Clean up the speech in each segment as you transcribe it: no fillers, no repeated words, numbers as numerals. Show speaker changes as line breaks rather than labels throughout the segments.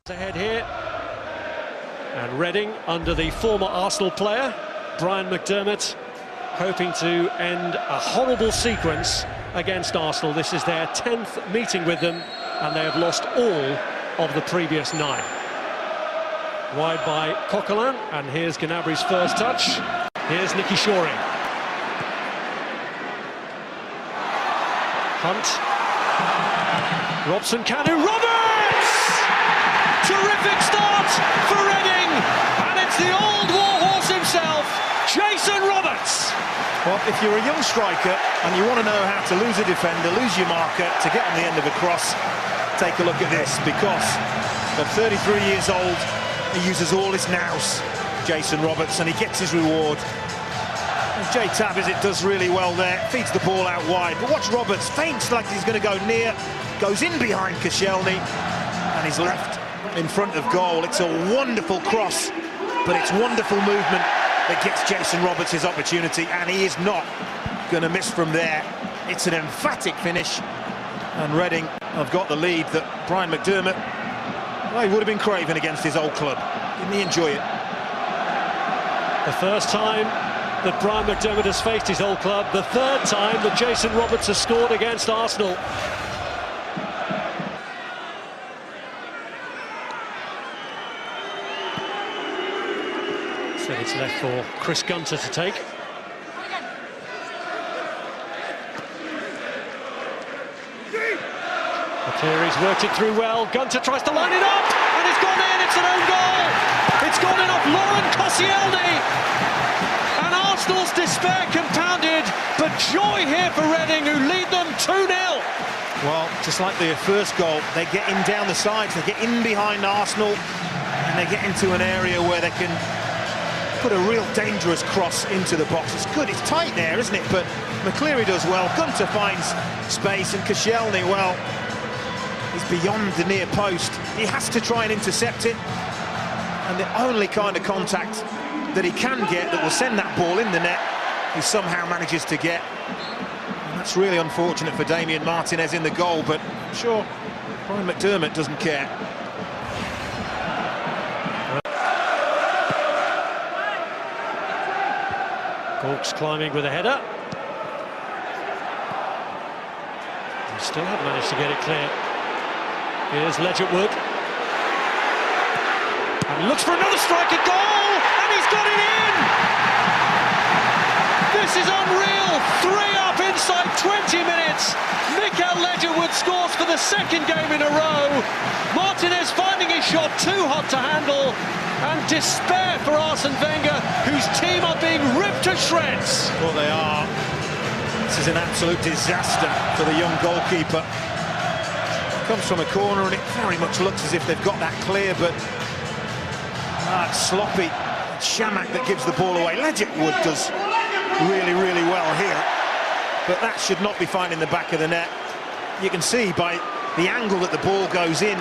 Ahead here, and Reading under the former Arsenal player Brian McDermott, hoping to end a horrible sequence against Arsenal. This is their 10th meeting with them, and they have lost all of the previous 9. Wide by Coquelin, and here's Gnabry's first touch. Here's Nicky Shorey. Hunt. Robson Kanu. Roberts! Terrific start for Reading, and it's the old warhorse himself, Jason Roberts.
Well, if you're a young striker and you want to know how to lose a defender, lose your marker, to get on the end of a cross, take a look at this, because at 33 years old, he uses all his nous, Jason Roberts, and he gets his reward. And Jay Tabizit does really well there, feeds the ball out wide, but watch Roberts, feints like he's going to go near, goes in behind Koscielny, and he's left in front of goal. It's a wonderful cross, but it's wonderful movement that gets Jason Roberts his opportunity, and he is not going to miss from there. It's an emphatic finish, and Reading have got the lead that Brian McDermott, well, he would have been craving against his old club. Didn't he enjoy it?
The first time that Brian McDermott has faced his old club, the third time that Jason Roberts has scored against Arsenal. So it's left for Chris Gunter to take. McCleary's worked it through well. Gunter tries to line it up, and it's gone in. It's an own goal. It's gone in off Lauren Koscielny, and Arsenal's despair compounded. But joy here for Reading, who lead them 2-0.
Well, just like their first goal, they get in down the sides, they get in behind Arsenal, and they get into an area where they can put a real dangerous cross into the box. It's good, it's tight there, isn't it? But McCleary does well. Gunter finds space, and Koscielny, well, he's beyond the near post. He has to try and intercept it, and the only kind of contact that he can get that will send that ball in the net, he somehow manages to get. And that's really unfortunate for Damien Martinez in the goal, but sure, Brian McDermott doesn't care.
Gawkes climbing with a header. He still haven't managed to get it clear. Here's Ledgerwood. And he looks for another strike at goal, and he's got it in! This is unreal! 3 up inside 20 minutes. Mikael Ledgerwood scores for the second game in a row. Martinez finding his shot too hot to handle, and despair for Arsene Wenger, whose team are being ripped to shreds.
Well, they are. This is an absolute disaster for the young goalkeeper. Comes from a corner, and it very much looks as if they've got that clear, but it's sloppy. It's Shamak that gives the ball away. Ledgerwood does really, really well here, but that should not be finding the back of the net. You can see by the angle that the ball goes in,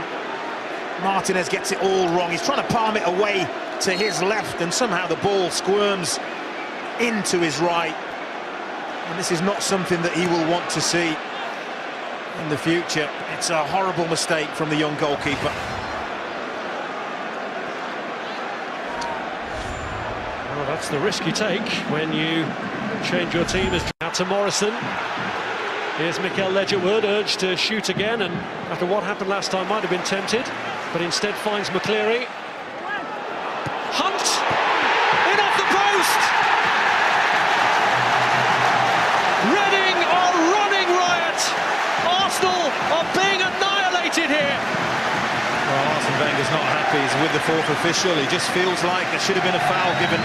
Martinez gets it all wrong. He's trying to palm it away to his left, and somehow the ball squirms into his right. And this is not something that he will want to see in the future. It's a horrible mistake from the young goalkeeper.
Well, that's the risk you take when you change your team. Out to Morrison. Here's Mikael Ledgerwood, urged to shoot again, and after what happened last time might have been tempted, but instead finds McCleary. Hunt! In off the post! Reading are running riot! Arsenal are being annihilated here!
Well, Arsene Wenger's not happy. He's with the fourth official. He just feels like there should have been a foul given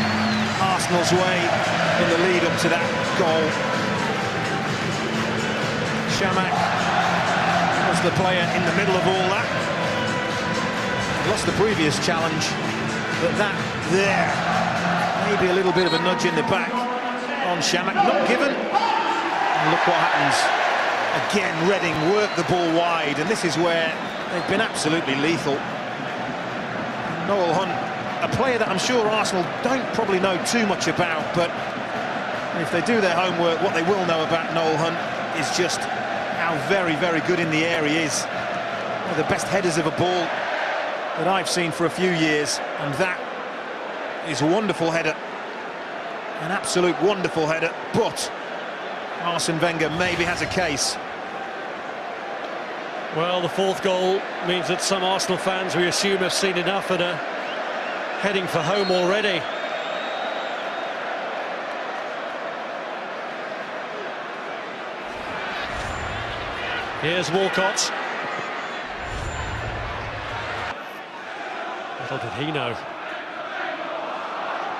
Arsenal's way in the lead up to that goal. Shamak was the player in the middle of all that. Lost the previous challenge, but that there, maybe a little bit of a nudge in the back on Shamak, not given. And look what happens. Again, Reading work the ball wide, and this is where they've been absolutely lethal. Noel Hunt, a player that I'm sure Arsenal don't probably know too much about, but if they do their homework, what they will know about Noel Hunt is just how very, very good in the air he is. One of the best headers of a ball that I've seen for a few years, and that is a wonderful header. An absolute wonderful header, but Arsene Wenger maybe has a case.
Well, the fourth goal means that some Arsenal fans, we assume, have seen enough and are heading for home already. Here's Walcott. Little did he know.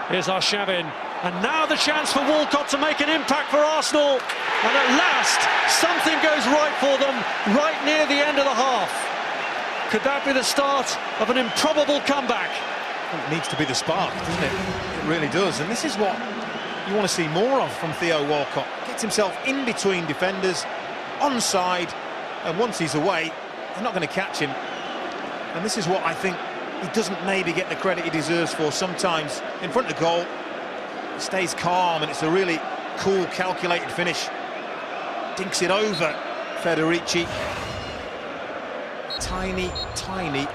Here's Arshavin. And now the chance for Walcott to make an impact for Arsenal. And at last, something goes right for them, right near the end of the half. Could that be the start of an improbable comeback?
It needs to be the spark, doesn't it? It really does. And this is what you want to see more of from Theo Walcott. Gets himself in between defenders, onside, and once he's away, they're not going to catch him. And this is what I think he doesn't maybe get the credit he deserves for sometimes. In front of goal, he stays calm, and it's a really cool, calculated finish. Dinks it over Federici. Tiny, tiny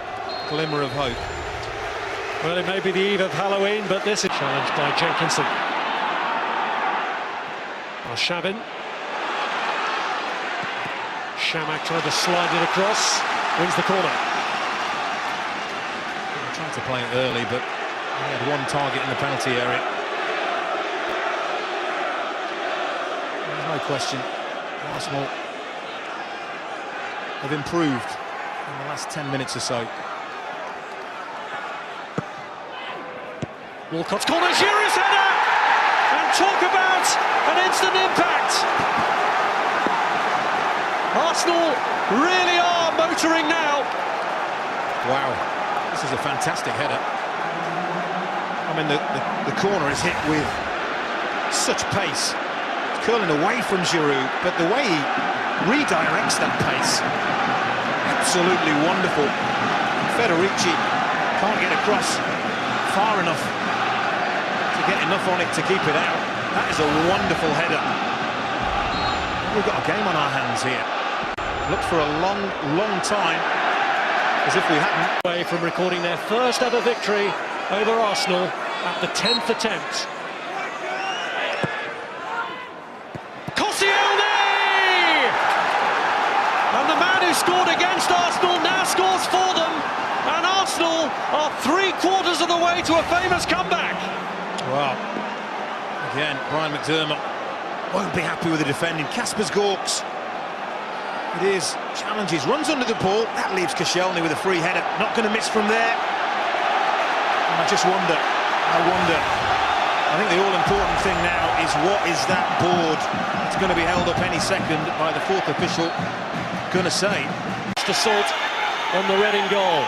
glimmer of hope.
Well, it may be the eve of Halloween, but this is challenged by Jenkinson. Arshavin. Shamak trying to slide it across, wins the corner.
He tried to play it early, but he had one target in the penalty area. There's no question, Arsenal have improved in the last 10 minutes or so.
Walcott's corner, Giroud's header! And talk about an instant impact! Arsenal really are motoring now.
Wow, this is a fantastic header. I mean, the corner is hit with such pace. It's curling away from Giroud, but the way he redirects that pace, absolutely wonderful. Federici can't get across far enough to get enough on it to keep it out. That is a wonderful header. We've got a game on our hands here. Looked for a long, long time, as if we hadn't.
Away from recording their first ever victory over Arsenal at the 10th attempt. Koscielny! And the man who scored against Arsenal now scores for them, and Arsenal are 3/4 of the way to a famous comeback.
Wow. Again, Brian McDermott won't be happy with the defending. Kasper's Gorks. It is, challenges, runs under the ball, that leaves Koscielny with a free header, not going to miss from there. And I just wonder, I think the all-important thing now is what is that board that's going to be held up any second by the fourth official going to say.
Assault on the Reading goal.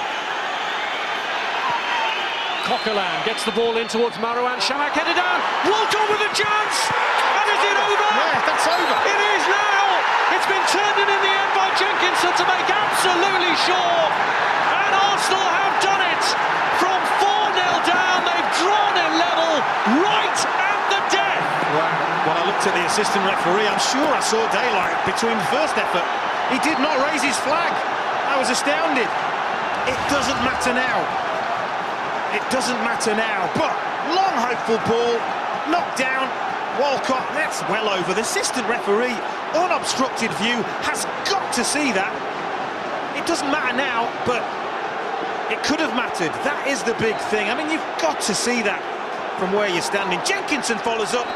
Coquelin gets the ball in towards Marouane, Shamak headed down, Walcott with a chance! And is it over?
Yeah, that's over.
It is now! It's been turned in the end by Jenkinson to make absolutely sure. And Arsenal have done it. From 4-0 down, they've drawn it level right at the death.
Wow. When I looked at the assistant referee, I'm sure I saw daylight between the first effort. He did not raise his flag. I was astounded. It doesn't matter now. It doesn't matter now. But long hopeful ball, knocked down. Walcott, that's well over. The assistant referee, unobstructed view, has got to see that. It doesn't matter now, but it could have mattered. That is the big thing. I mean, you've got to see that from where you're standing. Jenkinson follows up.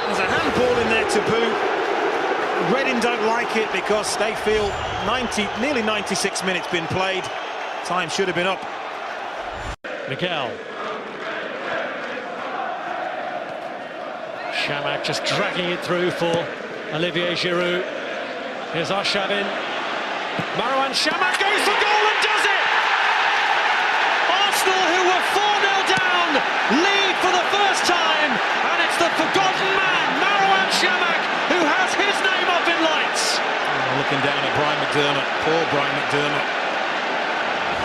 There's a handball in there to boo. Reading don't like it because they feel nearly 96 minutes been played. Time should have been up.
Miguel. Shamak just dragging it through for Olivier Giroud. Here's Arshavin. Marouane Shamak goes for goal and does it! Arsenal, who were 4-0 down, lead for the first time, and it's the forgotten man, Marouane Shamak, who has his name up in lights.
Looking down at Brian McDermott, poor Brian McDermott.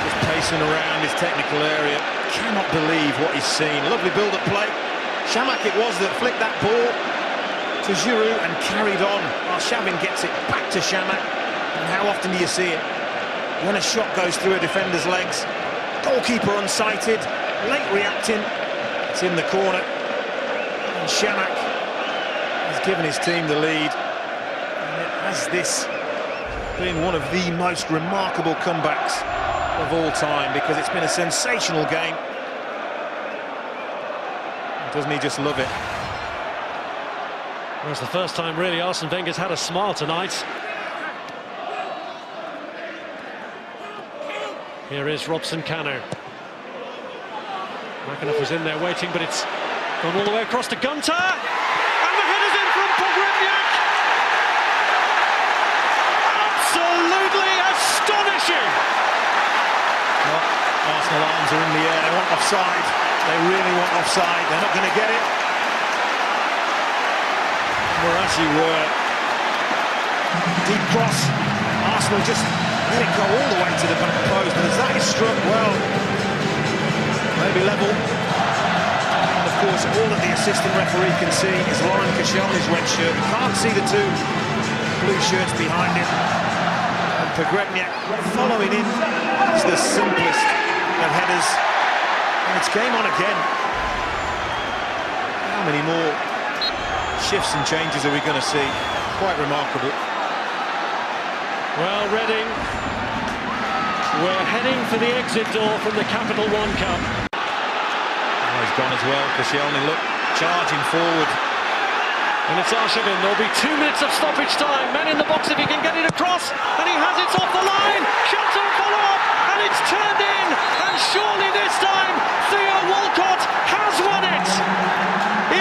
Just pacing around his technical area. Cannot believe what he's seen. Lovely build-up play. Shamak it was that flicked that ball to Giroud and carried on. Arshavin gets it back to Shamak. And how often do you see it? when a shot goes through a defender's legs. Goalkeeper unsighted, late reacting. It's in the corner. And Shamak has given his team the lead. And it has this been one of the most remarkable comebacks of all time, because it's been a sensational game. Doesn't he just love it?
Well, it's the first time really Arsene Wenger's had a smile tonight. Here is Robson Kanu. McAnuff was in there waiting, but it's gone all the way across to Gunter. And the header's in from Pogrebniak. Absolutely astonishing.
Well, Arsenal arms are in the air. They want offside. They really want offside. They're not going to get it. Well, as you were. Deep cross. Arsenal just let it go all the way to the back post. And as that is struck, well, maybe level. And of course, all that the assistant referee can see is Lauren Koscielny's red shirt. He can't see the two blue shirts behind him. And Pogrebniak following in. It's the simplest of headers. And it's game on again. How many more shifts and changes are we going to see? Quite remarkable.
Well, Reading, we're heading for the exit door from the Capital One Cup.
Oh, he's gone as well. Koscielny, look, charging forward.
And it's Arshavin. There'll be 2 minutes of stoppage time. Man in the box if he can get it across. And he has it off the line. Shots and follow-up. And it's turned in. And surely this time, Theo Walcott has won it.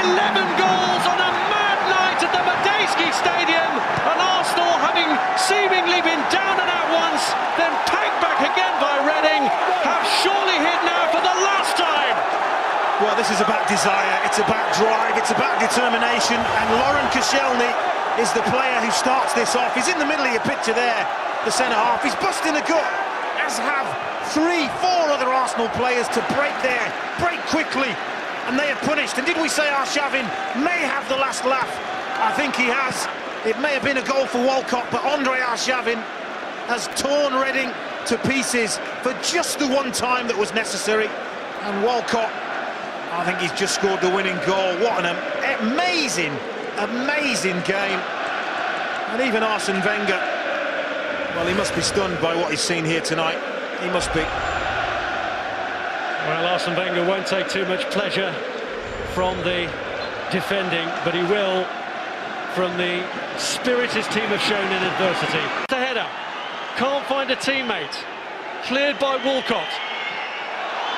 11 goals on a mad night at the Madejski Stadium. And Arsenal, having seemingly been down and out once, then pegged back again by Reading, have surely hit now for the last time.
Well, this is about desire, it's about drive, it's about determination, and Lauren Koscielny is the player who starts this off. He's in the middle of your picture there, the centre-half. He's busting the gut, as have 3-4 other Arsenal players to break there, break quickly, and they are punished. And did we say Arshavin may have the last laugh? I think he has. It may have been a goal for Walcott, but Andre Arshavin has torn Reading to pieces for just the one time that was necessary. And Walcott, I think he's just scored the winning goal. What an amazing, amazing game. And even Arsene Wenger, well, he must be stunned by what he's seen here tonight. He must be.
Well, Arsene Wenger won't take too much pleasure from the defending, but he will from the spirit his team have shown in adversity. The header, can't find a teammate, cleared by Walcott.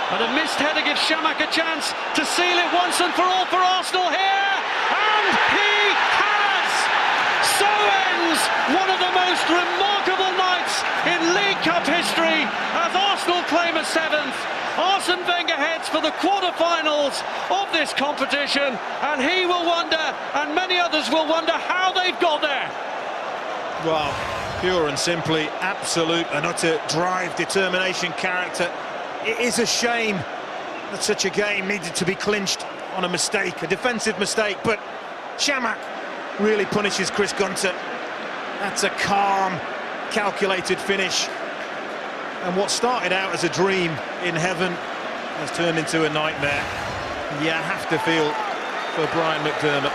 And a missed header gives Shamak a chance to seal it once and for all for Arsenal here. And he has! So ends one of the most remarkable nights in League Cup history as Arsenal claim a 7th. Arsene Wenger heads for the quarter-finals of this competition, and he will wonder, and many others will wonder, how they've got there.
Well, pure and simply, absolute and utter drive, determination, character. It is a shame that such a game needed to be clinched on a mistake, a defensive mistake, but Shamak really punishes Chris Gunter. That's a calm, calculated finish. And what started out as a dream in heaven has turned into a nightmare. You have to feel for Brian McDermott.